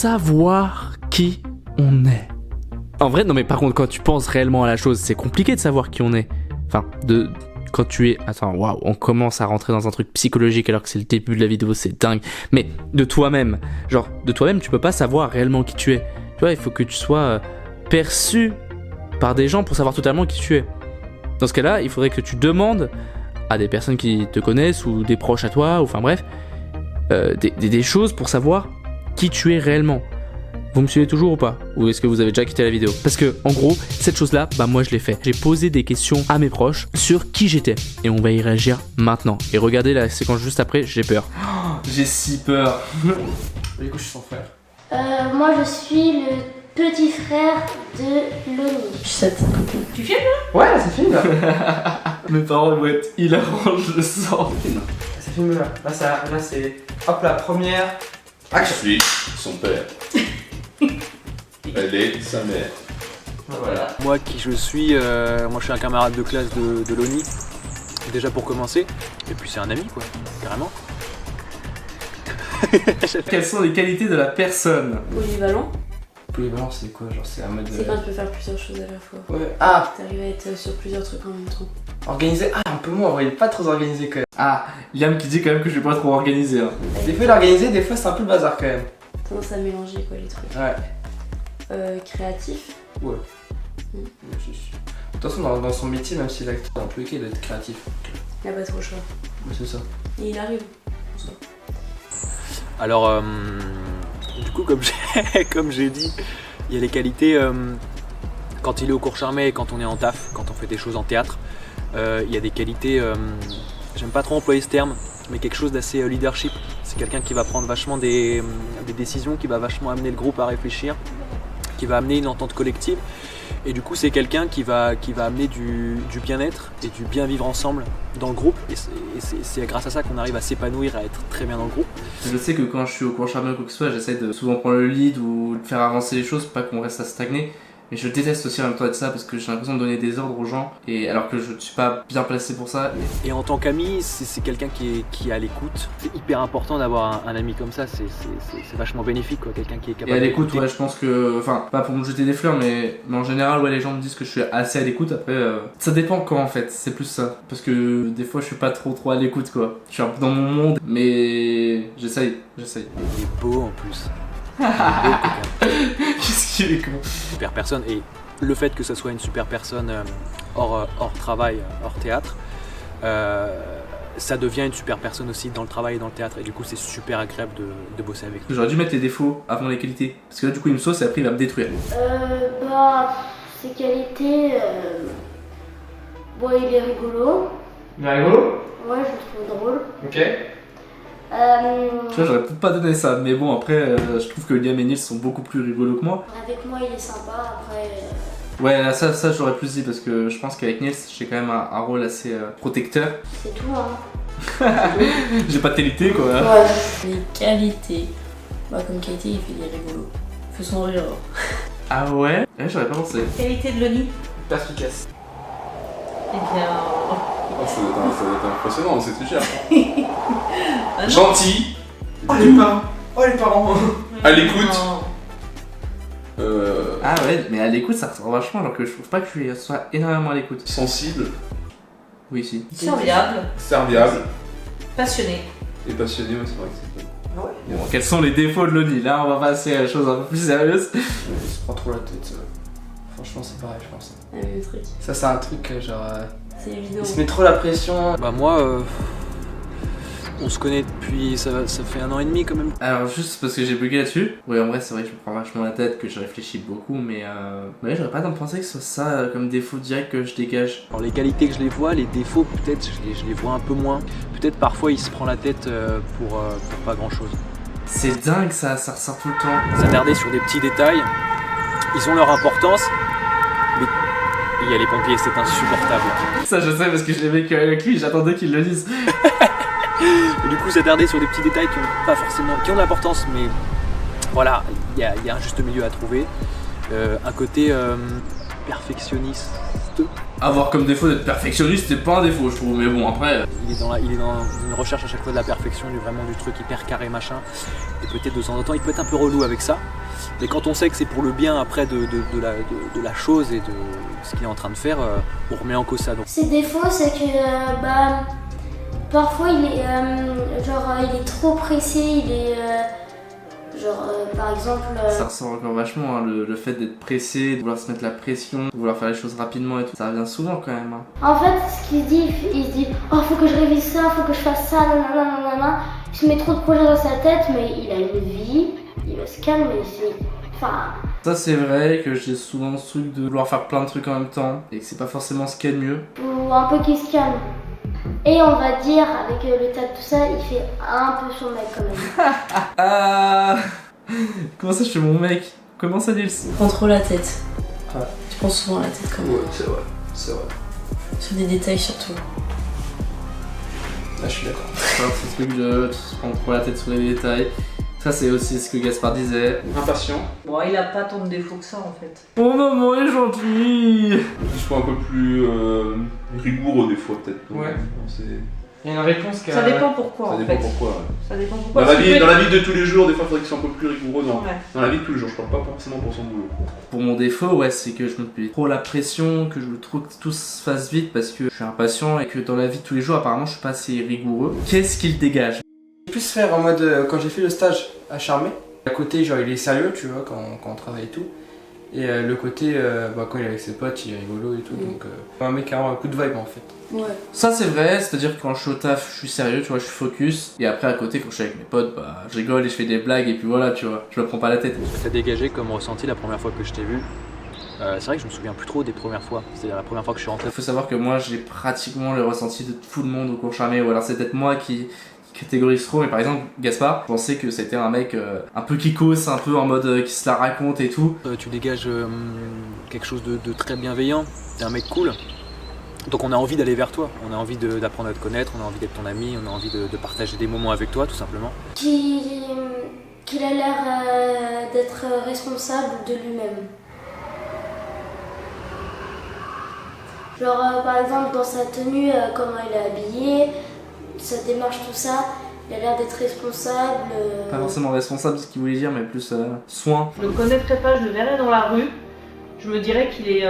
savoir qui on est. En vrai, non mais par contre, quand tu penses réellement à la chose, c'est compliqué de savoir qui on est. Enfin, quand tu es... Attends, waouh, on commence à rentrer dans un truc psychologique alors que c'est le début de la vidéo, c'est dingue. Mais de toi-même, tu peux pas savoir réellement qui tu es. Tu vois, il faut que tu sois perçu par des gens pour savoir totalement qui tu es. Dans ce cas-là, il faudrait que tu demandes à des personnes qui te connaissent ou des proches à toi, ou enfin bref, des choses pour savoir qui tu es réellement. Vous me suivez toujours ou pas? Ou est-ce que vous avez déjà quitté la vidéo? Parce que en gros, cette chose-là, bah moi je l'ai fait. J'ai posé des questions à mes proches sur qui j'étais. Et on va y réagir maintenant. Et regardez la séquence juste après, j'ai peur. Oh, j'ai si peur. Du coup, je suis son frère. Moi je suis le petit frère de Loni. Je sais, tu filmes là? Ouais, ça filme là. Mes parents vont être hilarants, je le sens. Ça filme là. Là c'est. Hop la première. Je suis son père. Elle est sa mère. Voilà. Moi qui je suis, moi je suis un camarade de classe de Loni, déjà pour commencer, et puis c'est un ami quoi, carrément. Quelles sont les qualités de la personne? Polyvalent. Polyvalent c'est quoi? Genre c'est un mode... C'est quand tu peux faire plusieurs choses à la fois. Ouais. Ah, T'arrives à être sur plusieurs trucs en même temps. organisé. Ah, un peu moins, en vrai, il est pas trop organisé quand même. Ah, Liam qui dit quand même que je suis pas trop organisé. Hein. Des fois il est organisé, des fois c'est un peu le bazar quand même. Tendance à mélanger quoi les trucs. Ouais. Créatif. Ouais. De toute façon, dans son métier, même s'il est acteur, dans tous les cas, il doit être créatif. Il a pas trop le choix. Ouais, c'est ça. Et il arrive. En soi. Alors, du coup comme j'ai dit, il y a les qualités, quand il est au cours Charmet et quand on est en taf, quand on fait des choses en théâtre, il y a des qualités, j'aime pas trop employer ce terme, mais quelque chose d'assez leadership. C'est quelqu'un qui va prendre vachement des décisions, qui va vachement amener le groupe à réfléchir, qui va amener une entente collective. Et du coup, c'est quelqu'un qui va amener du bien-être et du bien vivre ensemble dans le groupe. Et c'est grâce à ça qu'on arrive à s'épanouir, à être très bien dans le groupe. Je sais que quand je suis au cours Charmet ou quoi que ce soit, j'essaie de souvent prendre le lead ou de faire avancer les choses, pas qu'on reste à stagner. Mais je déteste aussi en même temps être ça parce que j'ai l'impression de donner des ordres aux gens et alors que je ne suis pas bien placé pour ça. Et en tant qu'ami, c'est quelqu'un qui est à l'écoute. C'est hyper important d'avoir un ami comme ça, c'est vachement bénéfique quoi, quelqu'un qui est capable. Et à l'écoute, ouais, je pense que, enfin, pas pour me jeter des fleurs, mais en général, ouais, les gens me disent que je suis assez à l'écoute. Après, ça dépend quand en fait, c'est plus ça. Parce que des fois, je suis pas trop à l'écoute quoi. Je suis un peu dans mon monde, mais j'essaye. Il est beau en plus. Qu'est-ce qu'il est con. Super personne, et le fait que ça soit une super personne hors travail, hors théâtre, ça devient une super personne aussi dans le travail et dans le théâtre, et du coup c'est super agréable de bosser avec lui. J'aurais dû mettre les défauts avant les qualités, parce que là du coup il me sauce et après il va me détruire. Ses qualités, bon il est rigolo. Il est rigolo? Ouais, je le trouve drôle. Ok. Tu vois, j'aurais peut-être pas donné ça, mais bon, après, je trouve que Liam et Nils sont beaucoup plus rigolos que moi. Avec moi, il est sympa, après... Ouais, là, ça j'aurais plus dit, parce que je pense qu'avec Nils, j'ai quand même un rôle assez protecteur. C'est tout, hein. J'ai pas de qualité, quoi. Ouais. Les qualités. Bah, comme qualité, il fait des rigolos. Il fait son rire. Ah ouais? Ouais, j'aurais pas pensé. Qualité de Loni. Perspicace. Eh bien... Oh, ça doit être impressionnant, c'est tout cher. Ah non. Gentil. Oh les parents! Oh les parents! À l'écoute. Ah ouais, mais à l'écoute, ça ressort vachement, alors que je trouve pas que je sois énormément à l'écoute. Sensible. Oui, si. Serviable. Serviable. Passionné. Et passionné, ouais, c'est vrai que c'est Ah ouais. Bon, quels sont les défauts de Loni? Là, on va passer à des choses un peu plus sérieuses. Il se prend trop la tête, franchement, c'est pareil, je pense. Le même truc. Ça, c'est un truc, genre... C'est évident. Il se met trop la pression. Bah moi, on se connaît depuis, ça fait 1 an et demi quand même. Alors juste parce que j'ai bugué là-dessus. Oui, en vrai c'est vrai que je me prends vachement la tête, que je réfléchis beaucoup, mais ouais, j'aurais pas tendance à penser que ce soit ça comme défaut direct que je dégage. Alors les qualités que je les vois, les défauts peut-être je les vois un peu moins. Peut-être parfois il se prend la tête pour pas grand chose. C'est dingue ça ressort tout le temps. S'attarder sur des petits détails, ils ont leur importance, mais il y a les pompiers, c'est insupportable. Ça je sais parce que je l'ai vécu avec lui, j'attendais qu'il le dise. Et du coup s'attarder sur des petits détails qui ont pas forcément, qui ont de l'importance, mais voilà, il y a un juste milieu à trouver. Un côté perfectionniste. Avoir comme défaut d'être perfectionniste, c'est pas un défaut, je trouve. Mais bon, après. Il est dans une recherche à chaque fois de la perfection, vraiment du truc hyper carré machin. Et peut-être de temps en temps, il peut être un peu relou avec ça. Mais quand on sait que c'est pour le bien après de la chose et de ce qu'il est en train de faire, on remet en cause ça. Donc. Ses défauts, c'est que parfois il est il est trop pressé, il est par exemple. Ça ressort encore vachement, hein, le fait d'être pressé, de vouloir se mettre la pression, de vouloir faire les choses rapidement et tout. Ça revient souvent quand même. Hein. En fait, ce qu'il se dit, il se dit oh, faut que je révise ça, faut que je fasse ça, nanana. Il se met trop de projets dans sa tête, mais il a une vie, il va se calmer ici. Enfin. Ça, c'est vrai que j'ai souvent ce truc de vouloir faire plein de trucs en même temps et que c'est pas forcément ce qu'il y a de mieux. Ou un peu qu'il se calme. Et on va dire, avec le tas de tout ça, il fait un peu son mec quand même. Ah. Comment ça, je fais mon mec? Comment ça, Nils? Prends trop la tête. Ouais. Tu prends souvent la tête quand même. Ouais, c'est vrai, c'est vrai. Sur des détails surtout. Là, je suis d'accord. Alors, ce truc de se prendre trop la tête sur les détails. Ça, c'est aussi ce que Gaspard disait. Impatient. Bon, il a pas tant de défauts que ça en fait. Oh maman, il est gentil. Je suis un peu plus rigoureux des fois, peut-être. Ouais. C'est- Il y a une réponse qui Ça dépend pourquoi Ça en dépend fait. pourquoi. Ouais. Ça dépend pourquoi. Dans la Parce que vie de tous les jours, des fois, il faudrait qu'ils soient un peu plus rigoureux Ouais. dans la vie de tous les jours. Je parle pas forcément pour son boulot. Pour mon défaut, ouais, c'est que je me mets trop la pression, que je veux trop que tout se fasse vite parce que je suis impatient et que dans la vie de tous les jours, apparemment, je suis pas assez rigoureux. Qu'est-ce qu'il dégage? Plus faire en mode quand j'ai fait le stage à Charmé, à côté genre il est sérieux tu vois quand on travaille et tout, et le côté quand il est avec ses potes il est rigolo et tout, donc un mec a un coup de vibe en fait. Ouais. Ça, c'est vrai, c'est-à-dire que quand je suis au taf, je suis sérieux, tu vois, je suis focus. Et après, à côté, quand je suis avec mes potes, je rigole et je fais des blagues et puis voilà, tu vois, je me prends pas la tête. Ce que t'as dégagé comme ressenti la première fois que je t'ai vu, c'est vrai que je me souviens plus trop des premières fois. C'est-à-dire la première fois que je suis rentré. Il faut savoir que moi, j'ai pratiquement le ressenti de tout le monde au cours Charmé, ou alors c'est peut-être moi qui catégorise trop, mais par exemple Gaspard, je pensais que c'était un mec un peu kikos, un peu en mode qui se la raconte et tout. Tu dégages quelque chose de très bienveillant, t'es un mec cool. Donc on a envie d'aller vers toi, on a envie d'apprendre à te connaître, on a envie d'être ton ami, on a envie de partager des moments avec toi tout simplement. Qu'il a l'air d'être responsable de lui-même. Genre par exemple dans sa tenue, comment il est habillé, sa démarche, tout ça, il a l'air d'être responsable. Pas forcément responsable, ce qu'il voulait dire, mais plus soin. je le connaîtrais pas, je le verrais dans la rue. Je me dirais qu'il est,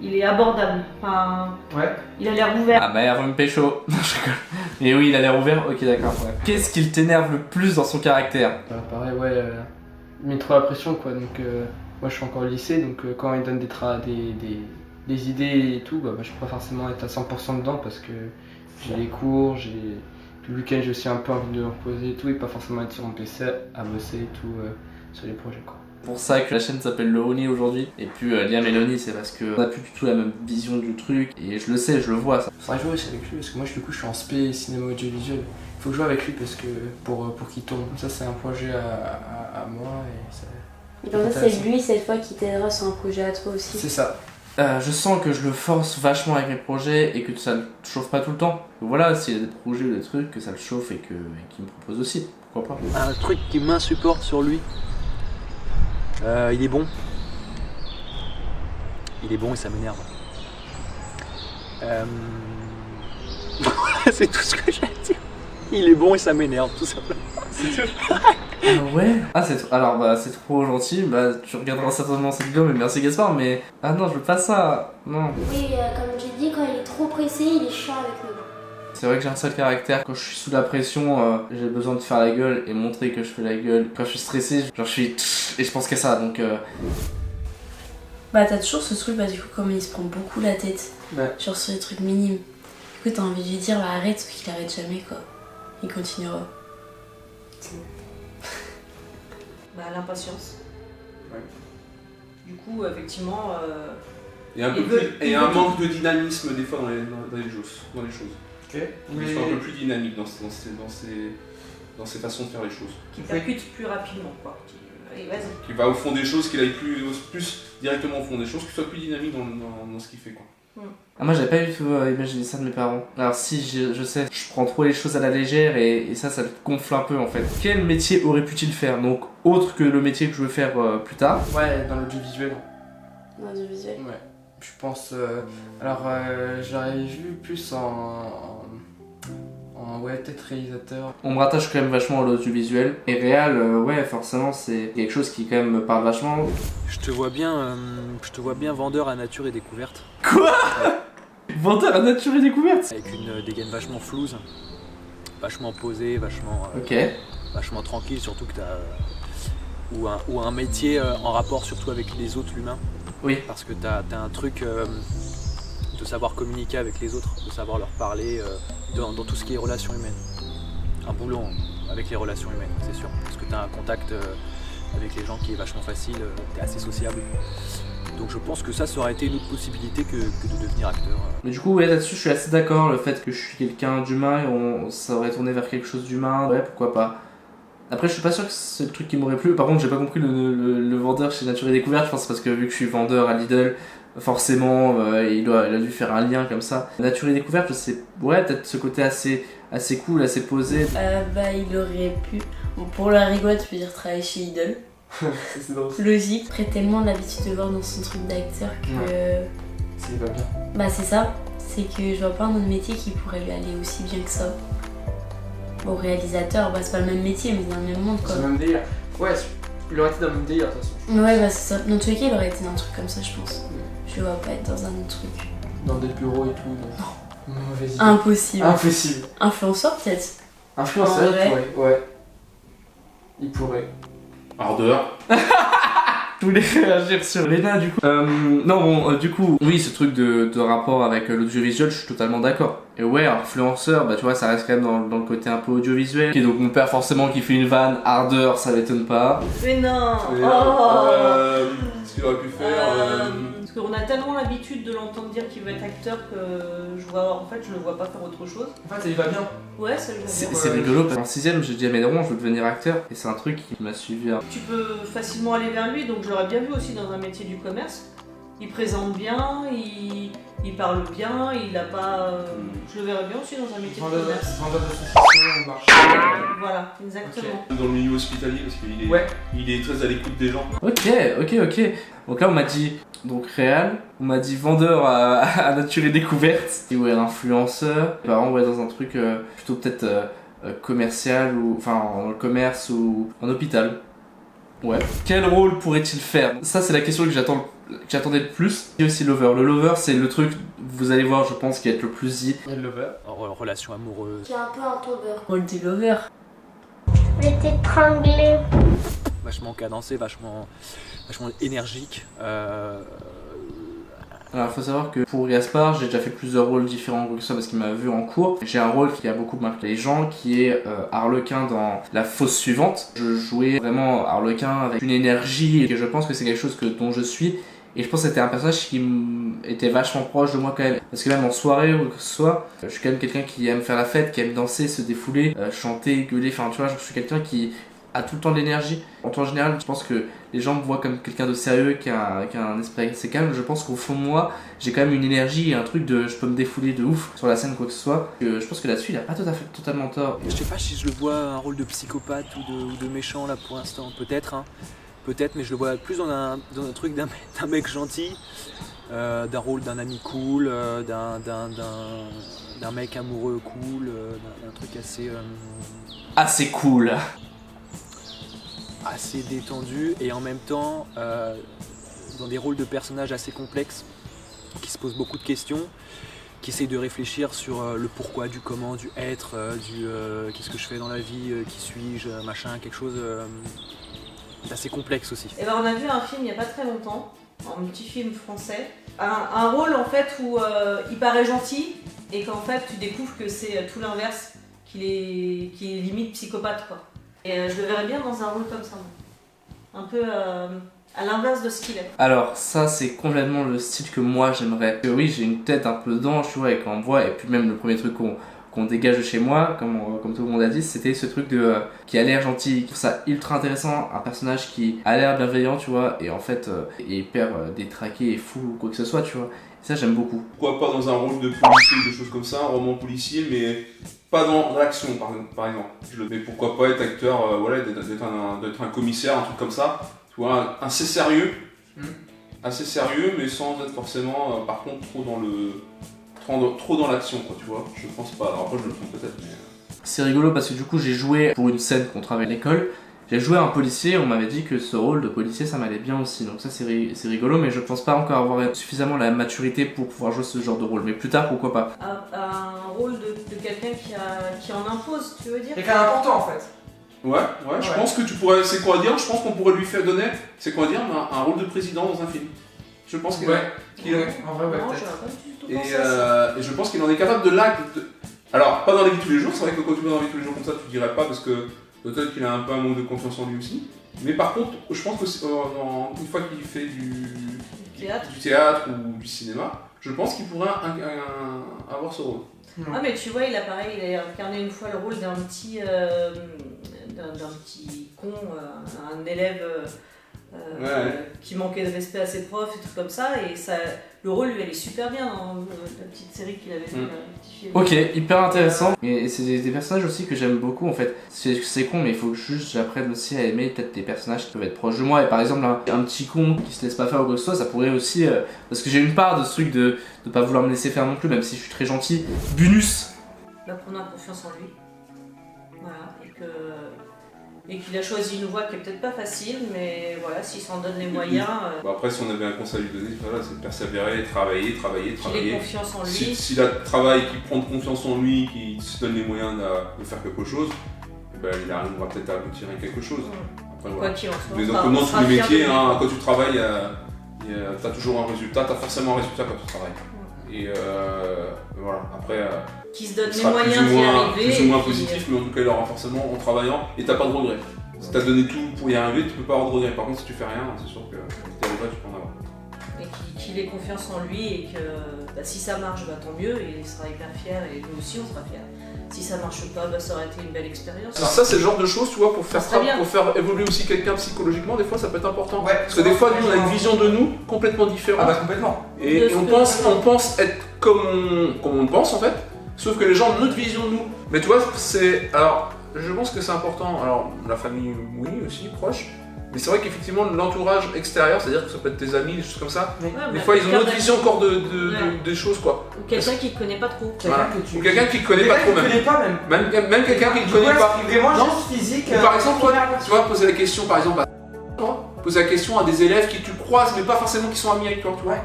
il est abordable. Enfin, Ouais. il a l'air ouvert. Ah bah, il va me pécho. Non, je rigole. Mais oui, il a l'air ouvert, ok, d'accord. Ouais. Qu'est-ce qui t'énerve le plus dans son caractère? Pareil ouais, il met trop la pression quoi, donc moi je suis encore au lycée, donc quand il donne des idées et tout, je peux pas forcément être à 100% dedans parce que j'ai les cours, le week-end j'ai aussi un peu envie de me reposer et tout, et pas forcément être sur mon PC à bosser et tout sur les projets quoi. Pour ça que la chaîne s'appelle Le Oni aujourd'hui, et puis Liam et Léonie, c'est parce qu'on a plus du tout la même vision du truc, et je le sais, je le vois ça. Faudrait jouer aussi avec lui parce que moi du coup je suis en spé cinéma audiovisuel. Il faut que je joue avec lui parce que pour qu'il tourne. Ça c'est un projet à moi et ça. Et comme ça, c'est lui cette fois qui t'aidera sur un projet à toi aussi. C'est ça. Je sens que je le force vachement avec mes projets et que ça le chauffe pas tout le temps. Voilà, s'il y a des projets ou des trucs, que ça le chauffe et qu'il me propose aussi, pourquoi pas. Un truc qui m'insupporte sur lui, il est bon. Il est bon et ça m'énerve. C'est tout ce que j'ai à dire. Il est bon et ça m'énerve, tout simplement. Ah ouais? Ah c'est trop gentil, tu regarderas certainement cette vidéo, mais merci Gaspard, mais... Ah non, je veux pas ça, non. Oui, comme j'ai dit, quand il est trop pressé, il est chiant avec nous. C'est vrai que j'ai un seul caractère, quand je suis sous la pression, j'ai besoin de faire la gueule et montrer que je fais la gueule. Quand je suis stressé, genre je suis... et je pense qu'à ça, donc... Bah t'as toujours ce truc, du coup comme il se prend beaucoup la tête, Ouais. genre sur les trucs minimes. Du coup t'as envie de lui dire arrête, sauf qu'il arrête jamais quoi. Il continuera. L'impatience. Ouais. Du coup, effectivement, Et un, Il peu veut- plus, il et veut un tout. manque de dynamisme des fois dans les choses. Ok. Ils sont un peu plus dynamiques dans ses façons de faire les choses. qui percute plus rapidement, quoi. Allez, vas-y. Qui va au fond des choses, qu'il aille plus directement au fond des choses, qu'il soit plus dynamique dans ce qu'il fait quoi. Ah, moi j'avais pas du tout imaginé ça de mes parents. Alors si, je sais, je prends trop les choses à la légère et ça le gonfle un peu en fait. Quel métier aurait pu-il faire? Donc autre que le métier que je veux faire plus tard. Ouais, dans l'audiovisuel. en audiovisuel. Ouais, je pense. Alors, j'aurais vu plus en ouais, peut-être réalisateur. On me rattache quand même vachement à l'audiovisuel. Et réal, ouais, forcément, c'est quelque chose qui quand même me parle vachement. Je te vois bien vendeur à nature et découverte. Quoi? Vendeur à nature et découverte? Avec une dégaine vachement flouze, vachement posée, Ok. vachement tranquille, surtout que t'as. Ou un métier en rapport surtout avec les autres humains. Oui. Parce que t'as un truc de savoir communiquer avec les autres, de savoir leur parler dans tout ce qui est relations humaines. Un boulot avec les relations humaines, c'est sûr. Parce que t'as un contact avec les gens qui est vachement facile, t'es assez sociable. Donc je pense que ça aurait été une autre possibilité que de devenir acteur. Mais du coup, ouais, là-dessus, je suis assez d'accord. Le fait que je suis quelqu'un d'humain et ça aurait tourné vers quelque chose d'humain, ouais, pourquoi pas. Après, je suis pas sûr que c'est le truc qui m'aurait plu. Par contre, j'ai pas compris le vendeur chez Nature et Découverte. Je pense que c'est parce que vu que je suis vendeur à Lidl, forcément, il a dû faire un lien comme ça. Nature et Découverte, je sais, ouais, peut-être ce côté assez cool, assez posé. Bah, il aurait pu. Bon, pour la rigole, tu peux dire travailler chez Lidl. C'est drôle. Logique. Après, tellement l'habitude de voir dans son truc d'acteur que. C'est pas bien. Bah, c'est ça. C'est que je vois pas un autre métier qui pourrait lui aller aussi bien que ça. Bon, réalisateur, bah, c'est pas le même métier, mais c'est dans le même monde quoi. C'est le même délire. Ouais, il aurait été dans le même délire de toute façon. Ouais, bah, c'est ça. Dans tous les cas, il aurait été dans un truc comme ça, je pense. Je le vois pas être dans un autre truc. Dans des bureaux et tout. Non, vas-y. Impossible. Impossible. Influenceur, peut-être. Influenceur, En vrai. il pourrait, ouais. Il pourrait. Ardeur. Je voulais réagir sur Léna du coup. Non bon, du coup, oui, ce truc de rapport avec l'audiovisuel, je suis totalement d'accord. Et ouais, influenceur, bah tu vois, ça reste quand même dans le côté un peu audiovisuel. Ok, donc mon père forcément qui fait une vanne, ardeur, ça m'étonne pas. Mais non. Ce qu'il aurait pu faire. Parce qu'on a tellement l'habitude de l'entendre dire qu'il veut être acteur que je le vois pas faire autre chose. En fait, ça y va bien. Ouais, ça lui va bien. C'est rigolo, parce qu'en 6ème, j'ai dit à mes darons, je veux devenir acteur. Et c'est un truc qui m'a suivi. Tu peux facilement aller vers lui, donc je l'aurais bien vu aussi dans un métier du commerce. Il présente bien, il parle bien, il a pas. Je le verrais bien aussi dans un métier de commerce. Vendeur d'association, marché. Voilà, exactement. Dans le milieu hospitalier, parce qu'il est, Ouais. il est très à l'écoute des gens. Ok. Donc là, on m'a dit donc réal, on m'a dit vendeur à nature et découverte. Et ouais, influenceur. Mes parents, ouais, dans un truc plutôt peut-être commercial ou enfin dans le commerce ou en hôpital. Ouais. Quel rôle pourrait-il faire? Ça, c'est la question que j'attendais le plus. Et aussi Lover. Le Lover, c'est le truc, vous allez voir, je pense, qui va être le plus dit. Il y a le lover. Relation amoureuse. C'est un peu un tover. Rôle du lover. Je vais t'étrangler. Vachement cadencé, vachement énergique. Alors, il faut savoir que pour Gaspard, j'ai déjà fait plusieurs rôles différents que ça parce qu'il m'a vu en cours. J'ai un rôle qui a beaucoup marqué les gens, qui est Harlequin dans La Fosse Suivante. Je jouais vraiment Harlequin avec une énergie et je pense que c'est quelque chose dont je suis. Et je pense que c'était un personnage qui était vachement proche de moi quand même. Parce que même en soirée ou que ce soit, je suis quand même quelqu'un qui aime faire la fête, qui aime danser, se défouler, chanter, gueuler. Enfin, tu vois, je suis quelqu'un qui a tout le temps de l'énergie. En temps général, je pense que les gens me voient comme quelqu'un de sérieux, qui a un esprit assez calme. Je pense qu'au fond de moi, j'ai quand même une énergie et un truc de je peux me défouler de ouf sur la scène, quoi que ce soit. Je pense que là-dessus, il a pas totalement tort. Je sais pas si je le vois un rôle de psychopathe ou de méchant là pour l'instant, peut-être, hein. Peut-être, mais je le vois plus dans un truc d'un mec gentil, d'un rôle d'un ami cool, d'un mec amoureux cool, d'un truc Assez cool. assez détendu et en même temps dans des rôles de personnages assez complexes qui se posent beaucoup de questions, qui essayent de réfléchir sur le pourquoi, du comment, du être, qu'est-ce que je fais dans la vie, qui suis-je, machin, quelque chose d'assez complexe aussi. Et ben on a vu un film il y a pas très longtemps, un petit film français, un rôle en fait où il paraît gentil et qu'en fait tu découvres que c'est tout l'inverse, qu'il est limite psychopathe quoi. Et je le verrais bien dans un rôle comme ça, un peu à l'inverse de ce qu'il est. Alors ça c'est complètement le style que moi j'aimerais. Oui, j'ai une tête un peu d'ange, tu vois, et quand on me voit, et puis même le premier truc qu'on dégage de chez moi, comme tout le monde a dit, c'était ce truc qui a l'air gentil. Je trouve ça ultra intéressant, un personnage qui a l'air bienveillant, tu vois, et en fait est hyper détraqué et fou ou quoi que ce soit, tu vois. Et ça j'aime beaucoup. Pourquoi pas dans un rôle de policier, des choses comme ça, un roman policier, mais pas dans l'action par exemple. Mais pourquoi pas être acteur, voilà, d'être un commissaire, un truc comme ça. Tu vois, assez sérieux, assez sérieux, mais sans être forcément, par contre, trop dans l'action, quoi, tu vois. Je pense pas. Alors après, je le trompe peut-être, mais. C'est rigolo parce que du coup, j'ai joué pour une scène qu'on travaille à l'école. J'ai joué à un policier, on m'avait dit que ce rôle de policier ça m'allait bien aussi, donc ça c'est rigolo, mais je pense pas encore avoir suffisamment la maturité pour pouvoir jouer ce genre de rôle, mais plus tard pourquoi pas. Un rôle de quelqu'un qui en impose, tu veux dire? Quelqu'un d'important en fait. Ouais, je pense que tu pourrais. C'est quoi dire? Je pense qu'on pourrait lui faire donner. C'est quoi dire? Un rôle de président dans un film. Je pense qu'il Ouais, en en vrai, Non, peut-être. j'aurais pas du tout pensé à ça. et je pense qu'il en est capable de l'acte. Alors, pas dans la vie de tous les jours, c'est vrai que quand tu vas dans la vie de tous les jours comme ça, tu dirais pas parce que peut-être qu'il a un peu un manque de confiance en lui aussi. Mais par contre, je pense que une fois qu'il fait du théâtre ou du cinéma, je pense qu'il pourrait avoir ce rôle. Ah mais tu vois, il a incarné une fois le rôle d'un petit con, un élève qui manquait de respect à ses profs et tout comme ça, et ça, le rôle lui allait super bien dans la petite série qu'il avait fait, le petit film. Ok, hyper intéressant. Et c'est des personnages aussi que j'aime beaucoup en fait. C'est con, mais il faut que juste j'apprenne aussi à aimer peut-être des personnages qui peuvent être proches de moi. Et par exemple, un petit con qui se laisse pas faire au costaud, ça pourrait aussi. Parce que j'ai une part de ce truc de pas vouloir me laisser faire non plus, même si je suis très gentil. Bunus. Prendre confiance en lui. Voilà, et qu'il a choisi une voie qui est peut-être pas facile, mais voilà, s'il s'en donne les moyens. Bah après, si on avait un conseil à lui donner, voilà, c'est de persévérer, travailler. Qu'il ait confiance en lui. S'il a travail, qu'il prend confiance en lui, qu'il se donne les moyens de faire quelque chose, ben, il arrivera peut-être à aboutir à quelque chose. Après, Quoi qu'il en soit. Mais donc, comme dans tous les métiers, quand tu travailles, t'as toujours un résultat, t'as forcément un résultat quand tu travailles. Et voilà, après. Qui se donne il les sera moyens d'y arriver. plus ou moins positif, mais en tout cas, il aura forcément en travaillant et t'as pas de regrets. Si t'as donné tout pour y arriver, tu peux pas avoir de regrets. Par contre, si tu fais rien, c'est sûr que tes regrets, tu peux en avoir. Et qu'il ait confiance en lui et que si ça marche, bah, tant mieux, et il sera hyper fier et nous aussi on sera fiers. Si ça marche pas, bah, ça aurait été une belle expérience. Alors ça, c'est le genre de choses, tu vois, pour faire évoluer aussi quelqu'un psychologiquement, des fois ça peut être important. Ouais, parce que des fois, nous, on a une vision de nous complètement différente. Ah bah complètement. Et on pense être comme on pense en fait, sauf que les gens ont notre vision de nous. Mais tu vois, alors, je pense que c'est important. Alors, la famille, oui, aussi, proche. Mais c'est vrai qu'effectivement, l'entourage extérieur, c'est-à-dire que ça peut être tes amis, des choses comme ça, des fois ils ont une autre vision encore des choses, quoi. Ou quelqu'un qui ne connaît pas trop. Ou quelqu'un qui ne connaît pas trop, même quelqu'un qui ne connaît pas. Vraiment juste physique. Ou par exemple, toi, tu vois, poser la question, par exemple, poser la question à des élèves qui tu croises, mais pas forcément qui sont amis avec toi, tu vois.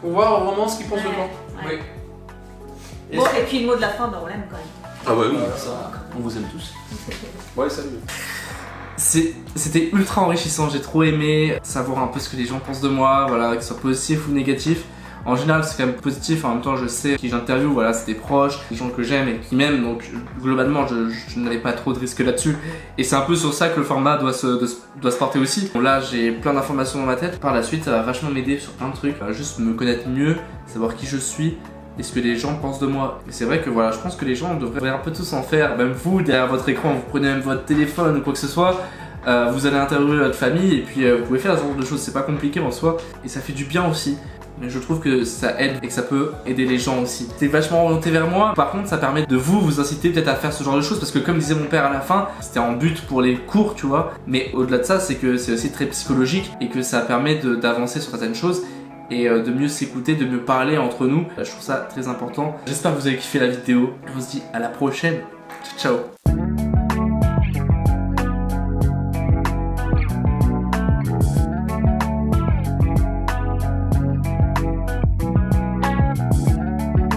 Pour voir vraiment ce qu'ils pensent de toi. Ouais. Bon, et puis le mot de la fin, bah, on l'aime quand même. Ah ouais, oui, ça, on vous aime tous. Ouais, salut. C'était ultra enrichissant, j'ai trop aimé savoir un peu ce que les gens pensent de moi, voilà, que ce soit positif ou négatif. En général, c'est quand même positif, en même temps, je sais qui j'interviewe, voilà, c'est des proches, des gens que j'aime et qui m'aiment, donc globalement, je n'avais pas trop de risques là-dessus. Et c'est un peu sur ça que le format doit se porter aussi. Bon, là, j'ai plein d'informations dans ma tête, par la suite, ça va vachement m'aider sur plein de trucs, juste me connaître mieux, savoir qui je suis et ce que les gens pensent de moi. Et c'est vrai que voilà, je pense que les gens devraient un peu tous en faire, même vous, derrière votre écran, vous prenez même votre téléphone ou quoi que ce soit, vous allez interviewer votre famille et puis vous pouvez faire ce genre de choses, c'est pas compliqué en soi, et ça fait du bien aussi. Mais je trouve que ça aide et que ça peut aider les gens aussi. C'est vachement orienté vers moi, par contre ça permet de vous inciter peut-être à faire ce genre de choses, parce que comme disait mon père à la fin, c'était en but pour les cours, tu vois, mais au-delà de ça, c'est que c'est aussi très psychologique et que ça permet d'avancer sur certaines choses et de mieux s'écouter, de mieux parler entre nous. Je trouve ça très important. J'espère que vous avez kiffé la vidéo. Je vous dis à la prochaine. Ciao.